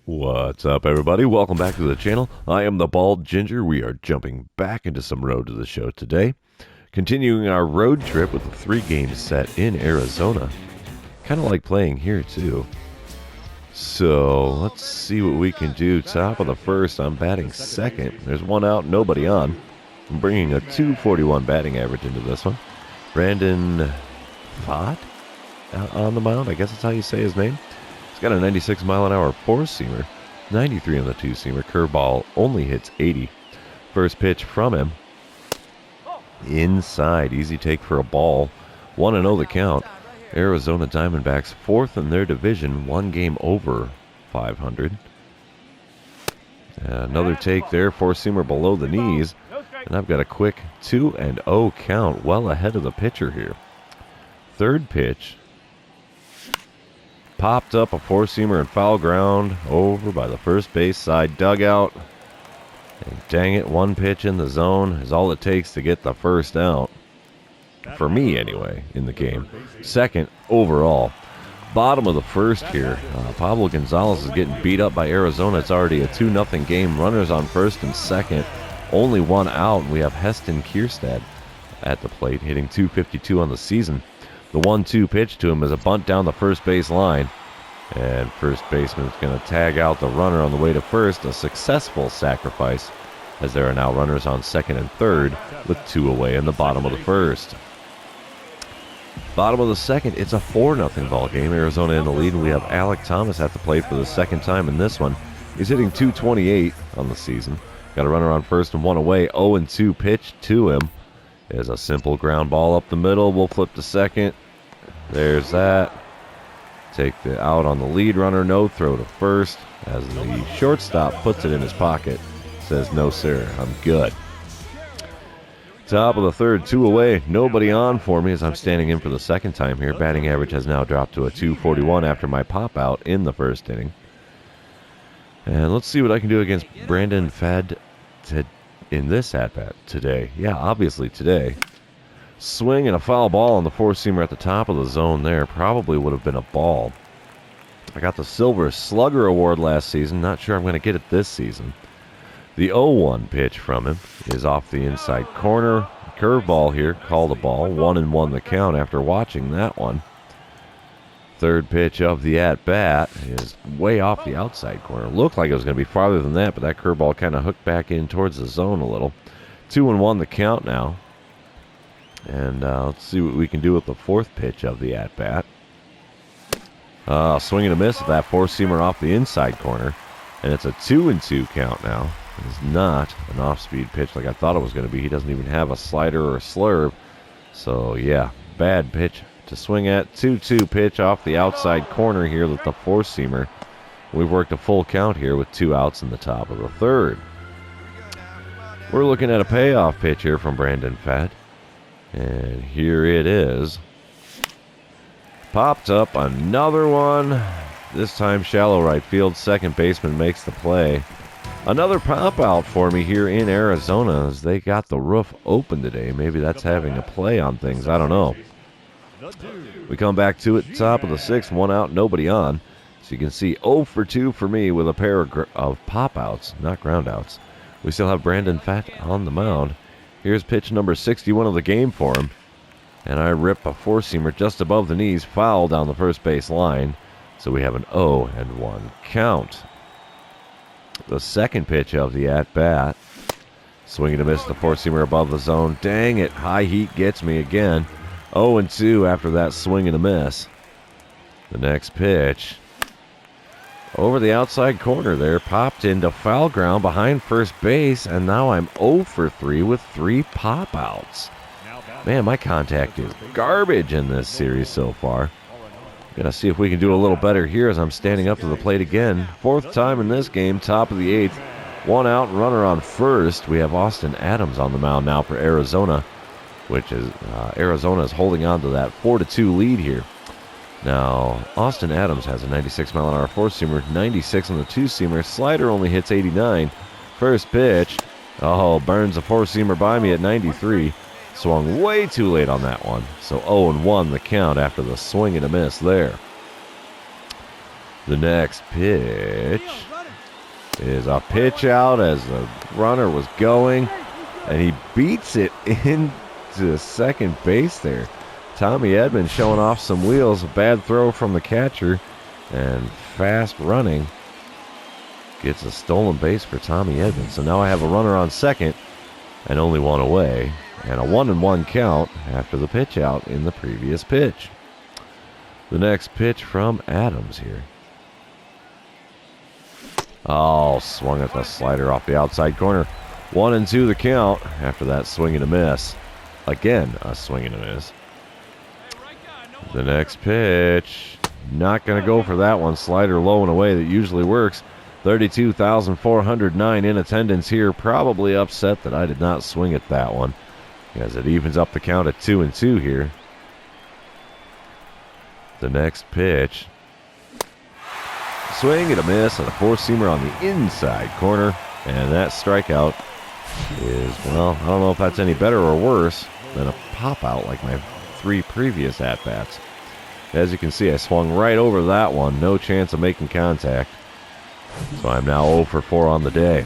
What's up, everybody? Welcome back to the channel. I am the Bald Ginger. We are jumping back into some Road to the Show today. Continuing our road trip with a 3-game set in Arizona. Kind of like playing here, too. So, let's see what we can do. Top of the first, I'm batting second. There's one out, nobody on. I'm bringing a 241 batting average into this one. Brandon Fott on the mound. I guess that's how you say his name. He's got a 96 mile an hour 4-seamer, 93 on the 2-seamer. Curveball only hits 80. First pitch from him. Inside. Easy take for a ball. 1-0 the count. Arizona Diamondbacks 4th in their division, 1 game over 500. Another take there. 4-seamer below the knees. And I've got a quick 2-0 count, well ahead of the pitcher here. Third pitch. Popped up a 4-seamer and foul ground over by the first base side dugout. And dang it, one pitch in the zone is all it takes to get the first out. For me, anyway, in the game. Second overall. Bottom of the first here. Pablo Gonzalez is getting beat up by Arizona. It's already a 2-0 game. Runners on first and second. Only one out. We have Heston Kierstad at the plate, hitting .252 on the season. The 1-2 pitch to him is a bunt down the first base line. And first baseman's going to tag out the runner on the way to first. A successful sacrifice, as there are now runners on second and third with 2 away in the bottom of the first. Bottom of the second, it's a 4-0 ball game. Arizona in the lead, and we have Alek Thomas at the plate for the second time in this one. He's hitting .228 on the season. Got a runner on first and 1 away. 0-2 pitch to him is a simple ground ball up the middle. We'll flip to second. There's that. Take the out on the lead runner. No throw to first as the shortstop puts it in his pocket. Says, no, sir, I'm good. Top of the third, 2 away. Nobody on for me as I'm standing in for the second time here. Batting average has now dropped to a 241 after my pop out in the first inning. And let's see what I can do against Brandon Fad in this at-bat today. Yeah, obviously today. Swing and a foul ball on the 4-seamer at the top of the zone there. Probably would have been a ball. I got the Silver Slugger Award last season. Not sure I'm going to get it this season. The 0-1 pitch from him is off the inside corner. Curveball here. Called a ball. 1-1 the count after watching that one. Third pitch of the at-bat is way off the outside corner. Looked like it was going to be farther than that, but that curveball kind of hooked back in towards the zone a little. 2-1 the count now. And let's see what we can do with the fourth pitch of the at-bat. Swing and a miss with that 4-seamer off the inside corner. And it's a 2-2 count now. It is not an off-speed pitch like I thought it was going to be. He doesn't even have a slider or a slurve. So, yeah, bad pitch to swing at. 2-2 pitch off the outside corner here with the 4-seamer. We've worked a full count here with 2 outs in the top of the third. We're looking at a payoff pitch here from Brandon Fad. And here it is. Popped up another one. This time shallow right field. Second baseman makes the play. Another pop out for me here in Arizona as they got the roof open today. Maybe that's having a play on things. I don't know. We come back to it. Top of the 6th. 1 out, nobody on. So you can see 0 for 2 for me with a pair of pop outs, not ground outs. We still have Brandon Fat on the mound. Here's pitch number 61 of the game for him. And I rip a 4-seamer just above the knees, foul down the first base line. So we have an 0-1 count. The second pitch of the at-bat. Swing and a miss, the 4-seamer above the zone. Dang it, high heat gets me again. 0-2 after that swing and a miss. The next pitch. Over the outside corner there, popped into foul ground behind first base, and now I'm 0 for 3 with 3 pop-outs. Man, my contact is garbage in this series so far. Gonna see if we can do a little better here as I'm standing up to the plate again. 4th time in this game, top of the 8th. 1 out, runner on first. We have Austin Adams on the mound now for Arizona, which is Arizona is holding on to that 4-2 lead here. Now, Austin Adams has a 96 mile an hour 4-seamer, 96 on the 2-seamer. Slider only hits 89. First pitch. Oh, burns a 4-seamer by me at 93. Swung way too late on that one. So 0-1 the count after the swing and a miss there. The next pitch is a pitch out as the runner was going, and he beats it into second base there. Tommy Edman showing off some wheels. A bad throw from the catcher, and fast running gets a stolen base for Tommy Edman. So now I have a runner on second and only one away, and a 1-1 count after the pitch out in the previous pitch. The next pitch from Adams here. Oh, swung at the slider off the outside corner. 1-2 the count after that swing and a miss. Again, a swing and a miss. The next pitch, not going to go for that one. Slider low and away that usually works. 32,409 in attendance here. Probably upset that I did not swing at that one, as it evens up the count at 2-2 here. The next pitch, swing and a miss, and a four-seamer on the inside corner, and that strikeout is, well, I don't know if that's any better or worse than a pop-out like my 3 previous at-bats. As you can see, I swung right over that one, no chance of making contact. So I'm now 0 for 4 on the day.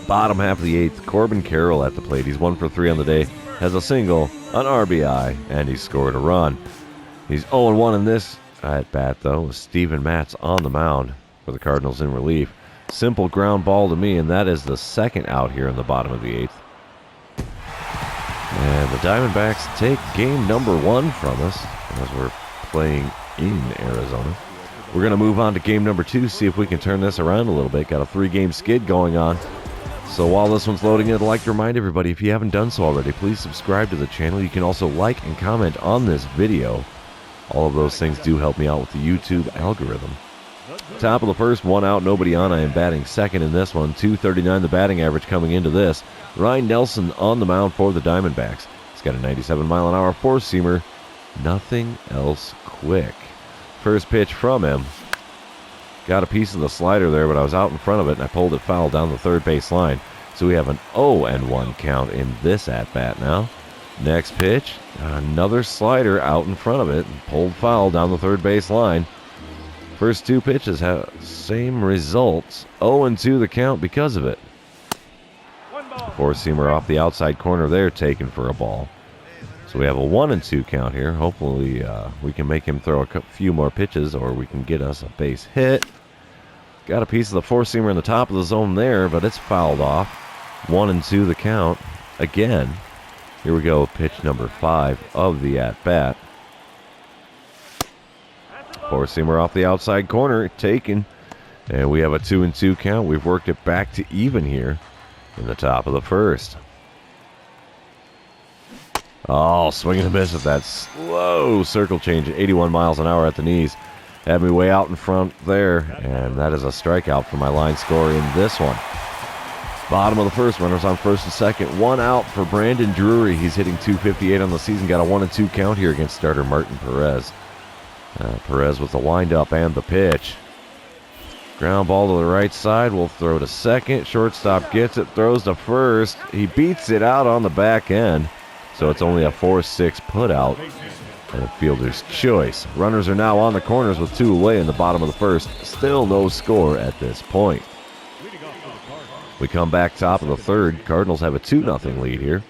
Bottom half of the 8th, Corbin Carroll at the plate. He's 1 for 3 on the day, has a single, an RBI, and he scored a run. He's 0-1 in this at-bat, though, with Steven Matz on the mound for the Cardinals in relief. Simple ground ball to me, and that is the second out here in the bottom of the 8th. And the Diamondbacks take game number 1 from us as we're playing in Arizona. We're going to move on to game number 2, see if we can turn this around a little bit. Got a 3-game skid going on. So while this one's loading, I'd like to remind everybody, if you haven't done so already, please subscribe to the channel. You can also like and comment on this video. All of those things do help me out with the YouTube algorithm. Top of the first, 1 out, nobody on. I am batting second in this one. .239 the batting average coming into this. Ryan Nelson on the mound for the Diamondbacks. He's got a 97-mile-an-hour four-seamer. Nothing else quick. First pitch from him. Got a piece of the slider there, but I was out in front of it, and I pulled it foul down the third base line. So we have an 0-1 count in this at-bat now. Next pitch, another slider out in front of it, and pulled foul down the third base line. First 2 pitches have same results. 0-2 the count because of it. Four-seamer off the outside corner there, taken for a ball. So we have a 1-2 count here. Hopefully we can make him throw a few more pitches, or we can get us a base hit. Got a piece of the four-seamer in the top of the zone there, but it's fouled off. 1-2 the count. Again, here we go, pitch number 5 of the at-bat. Four-seamer off the outside corner, taken. And we have a 2-2 count. We've worked it back to even here in the top of the first. Oh, swing and a miss with that slow circle change at 81 miles an hour at the knees. Had me way out in front there, and that is a strikeout for my line score in this one. Bottom of the first, runners on first and second. 1 out for Brandon Drury. He's hitting .258 on the season. Got a 1-2 count here against starter Martin Perez. Perez with the windup and the pitch. Ground ball to the right side. We'll throw to second. Shortstop gets it, throws to first. He beats it out on the back end. So it's only a 4-6 put out and a fielder's choice. Runners are now on the corners with 2 away in the bottom of the first. Still no score at this point. We come back top of the third. Cardinals have a 2-0 lead here.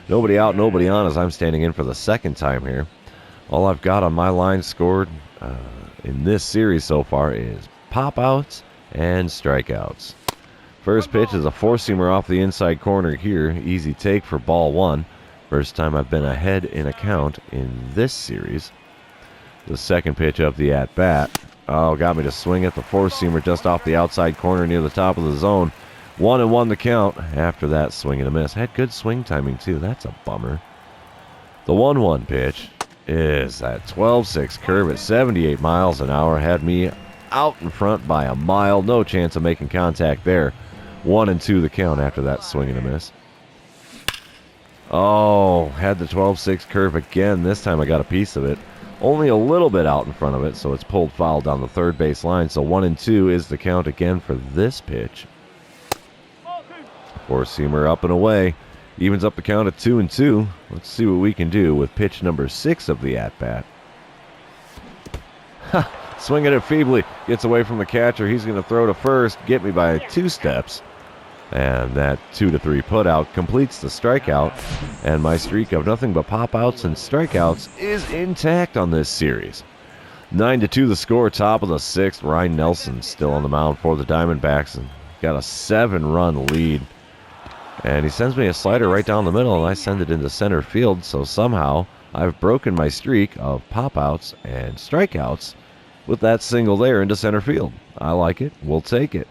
Nobody out, nobody on as I'm standing in for the second time here. All I've got on my line scored in this series so far is pop-outs and strikeouts. First pitch is a four-seamer off the inside corner here. Easy take for ball 1. First time I've been ahead in a count in this series. The second pitch of the at-bat. Oh, got me to swing at the four-seamer just off the outside corner near the top of the zone. 1-1 the count after that swing and a miss. Had good swing timing, too. That's a bummer. The 1-1 pitch is that 12-6 curve at 78 miles an hour. Had me out in front by a mile. No chance of making contact there. 1-2 the count after that swing and a miss. Oh, had the 12-6 curve again. This time I got a piece of it. Only a little bit out in front of it, so it's pulled foul down the third base line. So 1-2 is the count again for this pitch. Four-seamer up and away. Evens up the count at 2-2. Let's see what we can do with pitch number 6 of the at-bat. Swinging it feebly. Gets away from the catcher. He's going to throw to first. Get me by 2 steps. And that 2-3 putout completes the strikeout. And my streak of nothing but pop-outs and strikeouts is intact on this series. 9-2 the score, top of the 6th. Ryan Nelson still on the mound for the Diamondbacks. And got a 7-run lead. And he sends me a slider right down the middle, and I send it into center field. So somehow I've broken my streak of pop-outs and strikeouts with that single there into center field. I like it. We'll take it.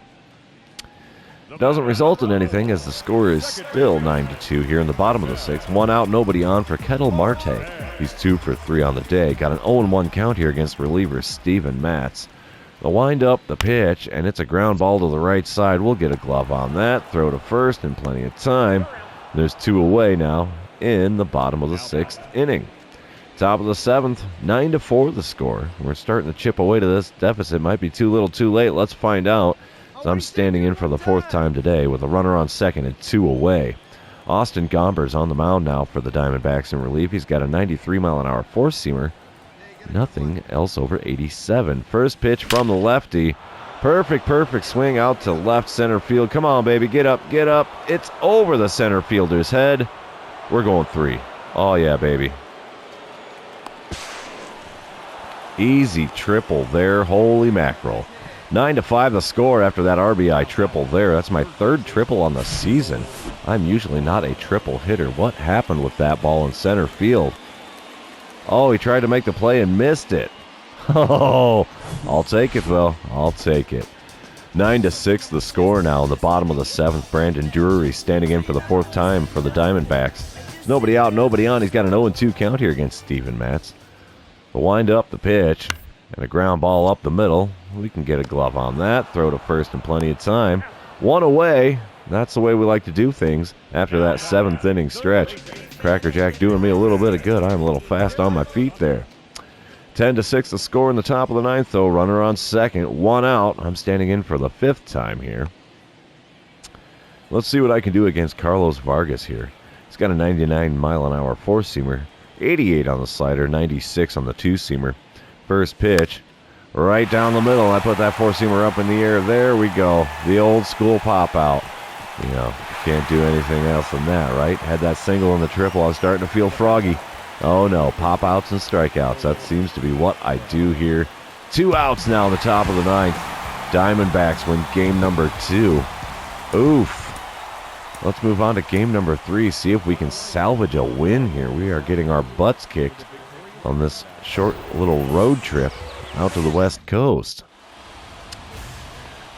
Doesn't result in anything as the score is still 9-2 here in the bottom of the 6th. 1 out, nobody on for Kettle Marte. He's 2 for 3 on the day. Got an 0-1 count here against reliever Steven Matz. The wind-up, the pitch, and it's a ground ball to the right side. We'll get a glove on that. Throw to first in plenty of time. There's 2 away now in the bottom of the 6th inning. Top of the 7th, 9-4 the score. We're starting to chip away to this deficit. Might be too little too late. Let's find out. So I'm standing in for the 4th time today with a runner on second and 2 away. Austin Gomber's on the mound now for the Diamondbacks in relief. He's got a 93-mile-an-hour four-seamer. Nothing else over 87. First pitch from the lefty. Perfect swing out to left center field. Come on, baby, get up. It's over the center fielder's head. We're going 3. Oh, yeah, baby. Easy triple there. Holy mackerel. 9-5 the score after that RBI triple there. That's my 3rd triple on the season. I'm usually not a triple hitter. What happened with that ball in center field? Oh, he tried to make the play and missed it. Oh, I'll take it, though. I'll take it. 9-6 the score now in the bottom of the 7th. Brandon Drury standing in for the 4th time for the Diamondbacks. There's nobody out, nobody on. He's got an 0-2 count here against Steven Matz. The wind up, the pitch, and a ground ball up the middle. We can get a glove on that. Throw to first in plenty of time. 1 away. That's the way we like to do things after that 7th inning stretch. Cracker Jack doing me a little bit of good. I'm a little fast on my feet there. 10-6 the score in the top of the 9th, though. Runner on second. 1 out. I'm standing in for the 5th time here. Let's see what I can do against Carlos Vargas here. He's got a 99-mile-an-hour four-seamer. 88 on the slider. 96 on the two-seamer. First pitch. Right down the middle. I put that four-seamer up in the air. There we go. The old school pop-out. You know, can't do anything else than that, right? Had that single and the triple. I was starting to feel froggy. Oh, no. Pop-outs and strikeouts. That seems to be what I do here. 2 outs now in the top of the 9th. Diamondbacks win game number 2. Oof. Let's move on to game number 3. See if we can salvage a win here. We are getting our butts kicked on this short little road trip out to the West Coast.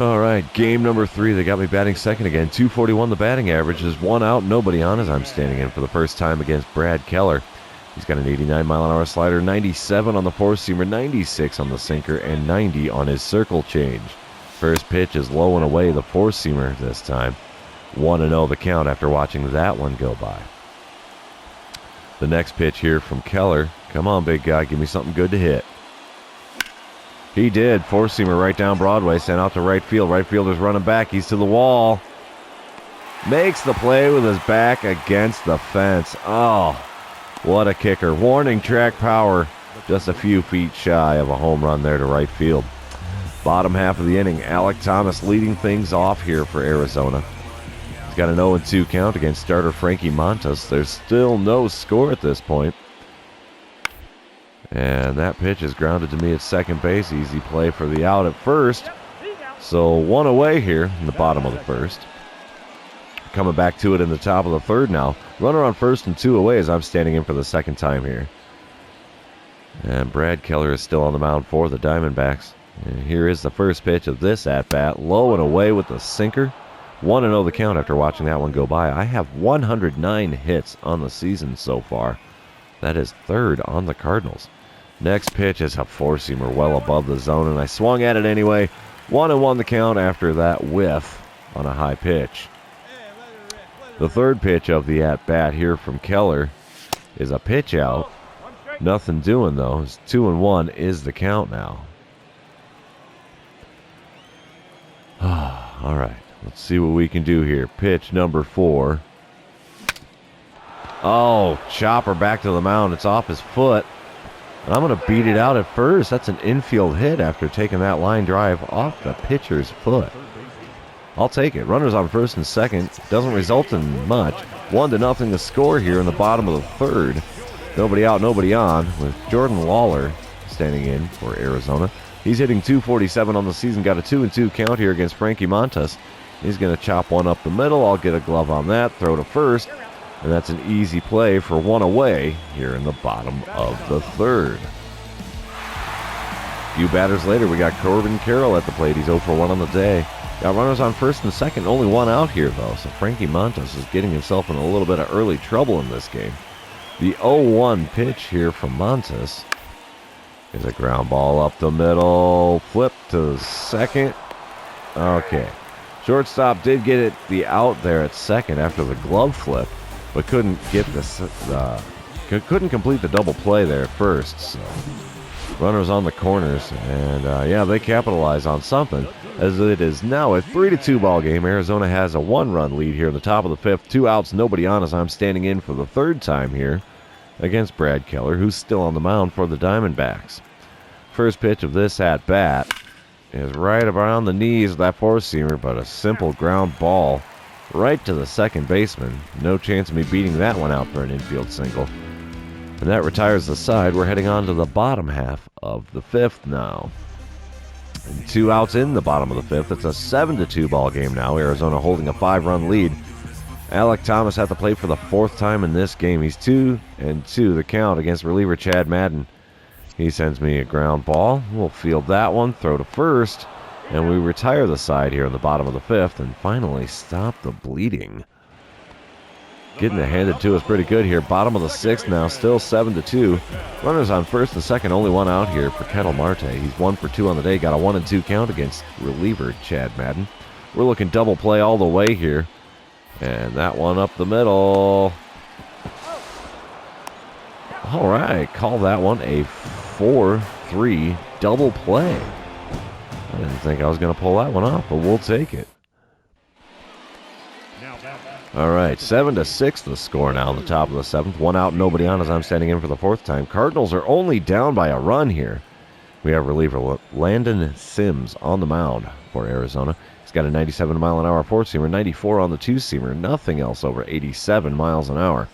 All right, game number 3. They got me batting second again. 241 the batting average. Is 1 out, nobody on as I'm standing in for the first time against Brad Keller. He's got an 89-mile-an-hour slider, 97 on the four-seamer, 96 on the sinker, and 90 on his circle change. First pitch is low and away, the four-seamer this time. 1-0 the count after watching that one go by. The next pitch here from Keller. Come on, big guy, give me something good to hit. He did. Four-seamer right down Broadway, sent out to right field. Right fielder's running back. He's to the wall. Makes the play with his back against the fence. Oh, what a kicker. Warning track power. Just a few feet shy of a home run there to right field. Bottom half of the inning, Alek Thomas leading things off here for Arizona. He's got an 0-2 count against starter Frankie Montas. There's still no score at this point. And that pitch is grounded to me at second base. Easy play for the out at first. So 1 away here in the bottom of the first. Coming back to it in the top of the third now. Runner on first and 2 away as I'm standing in for the second time here. And Brad Keller is still on the mound for the Diamondbacks. And here is the first pitch of this at-bat. Low and away with the sinker. 1-0 the count after watching that one go by. I have 109 hits on the season so far. That is third on the Cardinals. Next pitch is a four-seamer well above the zone, and I swung at it anyway. 1-1 the count after that whiff on a high pitch. The third pitch of the at-bat here from Keller is a pitch out. Nothing doing, though. It's 2-1 is the count now. All right, let's see what we can do here. Pitch number 4. Oh, chopper back to the mound. It's off his foot. And I'm going to beat it out at first. That's an infield hit after taking that line drive off the pitcher's foot. I'll take it. Runners on first and second. Doesn't result in much. 1-0 the score here in the bottom of the third. Nobody out, nobody on, with Jordan Lawler standing in for Arizona. He's hitting .247 on the season. Got a 2-2 count here against Frankie Montas. He's going to chop one up the middle. I'll get a glove on that. Throw to first. And that's an easy play for one away here in the bottom of the third. A few batters later, we got Corbin Carroll at the plate. He's 0 for 1 on the day. Got runners on first and second. Only one out here, though. So Frankie Montas is getting himself in a little bit of early trouble in this game. The 0-1 pitch here from Montas is a ground ball up the middle. Flip to second. Okay. Shortstop did get it the out there at second after the glove flip, but couldn't get couldn't complete the double play there at first. So runners on the corners, and yeah, they capitalize on something, as it is now a 3-2 ball game. Arizona has a 1-run lead here in the top of the fifth. 2 outs, nobody on, as I'm standing in for the third time here against Brad Keller, who's still on the mound for the Diamondbacks. First pitch of this at bat is right around the knees of that four-seamer, but a simple ground ball right to the second baseman. No chance of me beating that one out for an infield single. And that retires the side. We're heading on to the bottom half of the fifth now. And 2 outs in the bottom of the fifth. It's a 7-2 ball game now. Arizona holding a 5-run lead. Alec Thomas had to play for the 4th time in this game. He's 2-2 the count against reliever Chad Madden. He sends me a ground ball. We'll field that one, throw to first, and we retire the side here in the bottom of the fifth and finally stop the bleeding. Getting it handed to us pretty good here. Bottom of the sixth now, still 7-2. Runners on first and second, only one out here for Ketel Marte. He's 1 for 2 on the day, got a 1-2 count against reliever Chad Madden. We're looking double play all the way here, and that one up the middle. All right, call that one a 4-3 double play. I didn't think I was going to pull that one off, but we'll take it. All right, 7-6 the score now in the top of the seventh. 1 out, nobody on, as I'm standing in for the 4th time. Cardinals are only down by a run here. We have reliever Landon Sims on the mound for Arizona. He's got a 97-mile-an-hour four-seamer, 94 on the two-seamer, nothing else over 87 miles an hour.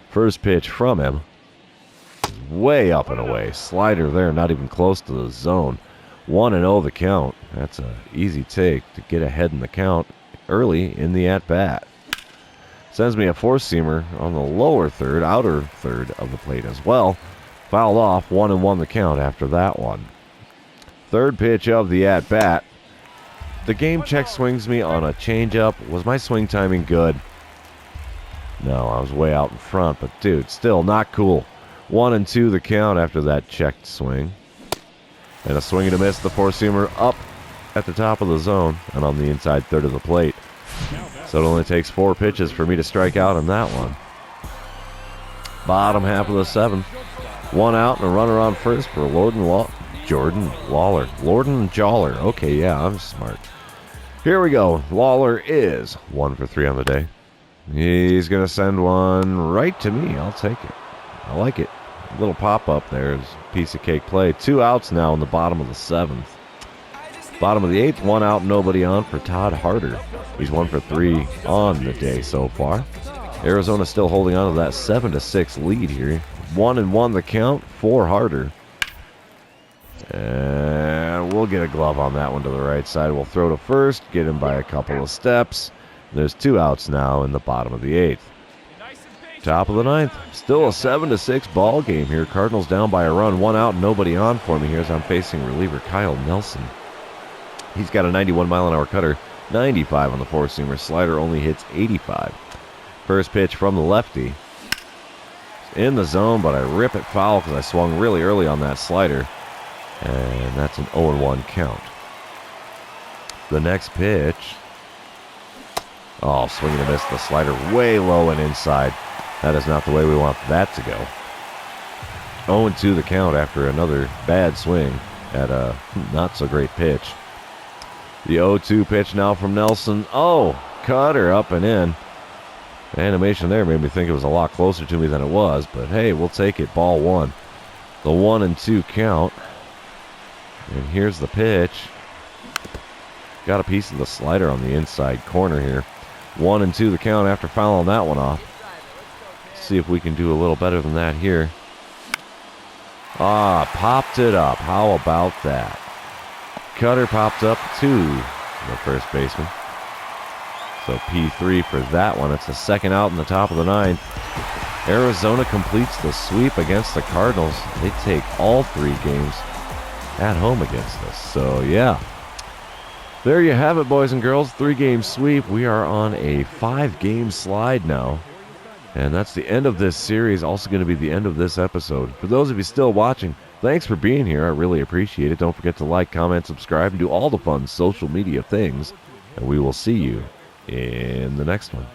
First pitch from him. Way up and away. Slider there, not even close to the zone. 1-0 the count. That's an easy take to get ahead in the count early in the at-bat. Sends me a four-seamer on the lower third, outer third of the plate as well. Fouled off, 1-1 the count after that one. Third pitch of the at-bat. The game check swings me on a changeup. Was my swing timing good? No, I was way out in front, but dude, still not cool. 1-2 the count after that checked swing. And a swing and a miss, the four-seamer up at the top of the zone and on the inside third of the plate. So it only takes 4 pitches for me to strike out on that one. Bottom half of the seventh. 1 out and a runner on first for Jordan Lawler. Lorden Jawler. Okay, yeah, I'm smart. Here we go. Lawler is 1 for 3 on the day. He's going to send one right to me. I'll take it. I like it. A little pop-up there is a piece of cake play. 2 outs now in the bottom of the seventh. Bottom of the eighth, 1 out, nobody on for Todd Harder. He's 1 for 3 on the day so far. Arizona still holding on to that 7-6 lead here. 1-1 the count for Harder. And we'll get a glove on that one to the right side. We'll throw to first, get him by a couple of steps. There's 2 outs now in the bottom of the eighth. Top of the ninth. Still a 7-6 ball game here. Cardinals down by a run. 1 out, nobody on for me here as I'm facing reliever Kyle Nelson. He's got a 91-mile-an-hour cutter, 95 on the four-seamer. Slider only hits 85. First pitch from the lefty. In the zone, but I rip it foul because I swung really early on that slider. And that's an 0-1 count. The next pitch. Oh, swing and a miss. The slider way low and inside. That is not the way we want that to go. 0-2 the count after another bad swing at a not-so-great pitch. The 0-2 pitch now from Nelson. Oh, cutter up and in. The animation there made me think it was a lot closer to me than it was, but hey, we'll take it. Ball 1. The 1-2 count. And here's the pitch. Got a piece of the slider on the inside corner here. 1-2 the count after fouling that one off. See if we can do a little better than that here. Popped it up. How about that? Cutter popped up to the first baseman. So P3 for that one. It's the second out in the top of the ninth. Arizona completes the sweep against the Cardinals. They take all 3 games at home against us. So, yeah. There you have it, boys and girls. 3-game sweep. We are on a 5-game slide now. And that's the end of this series. Also going to be the end of this episode. For those of you still watching, thanks for being here. I really appreciate it. Don't forget to like, comment, subscribe, and do all the fun social media things. And we will see you in the next one.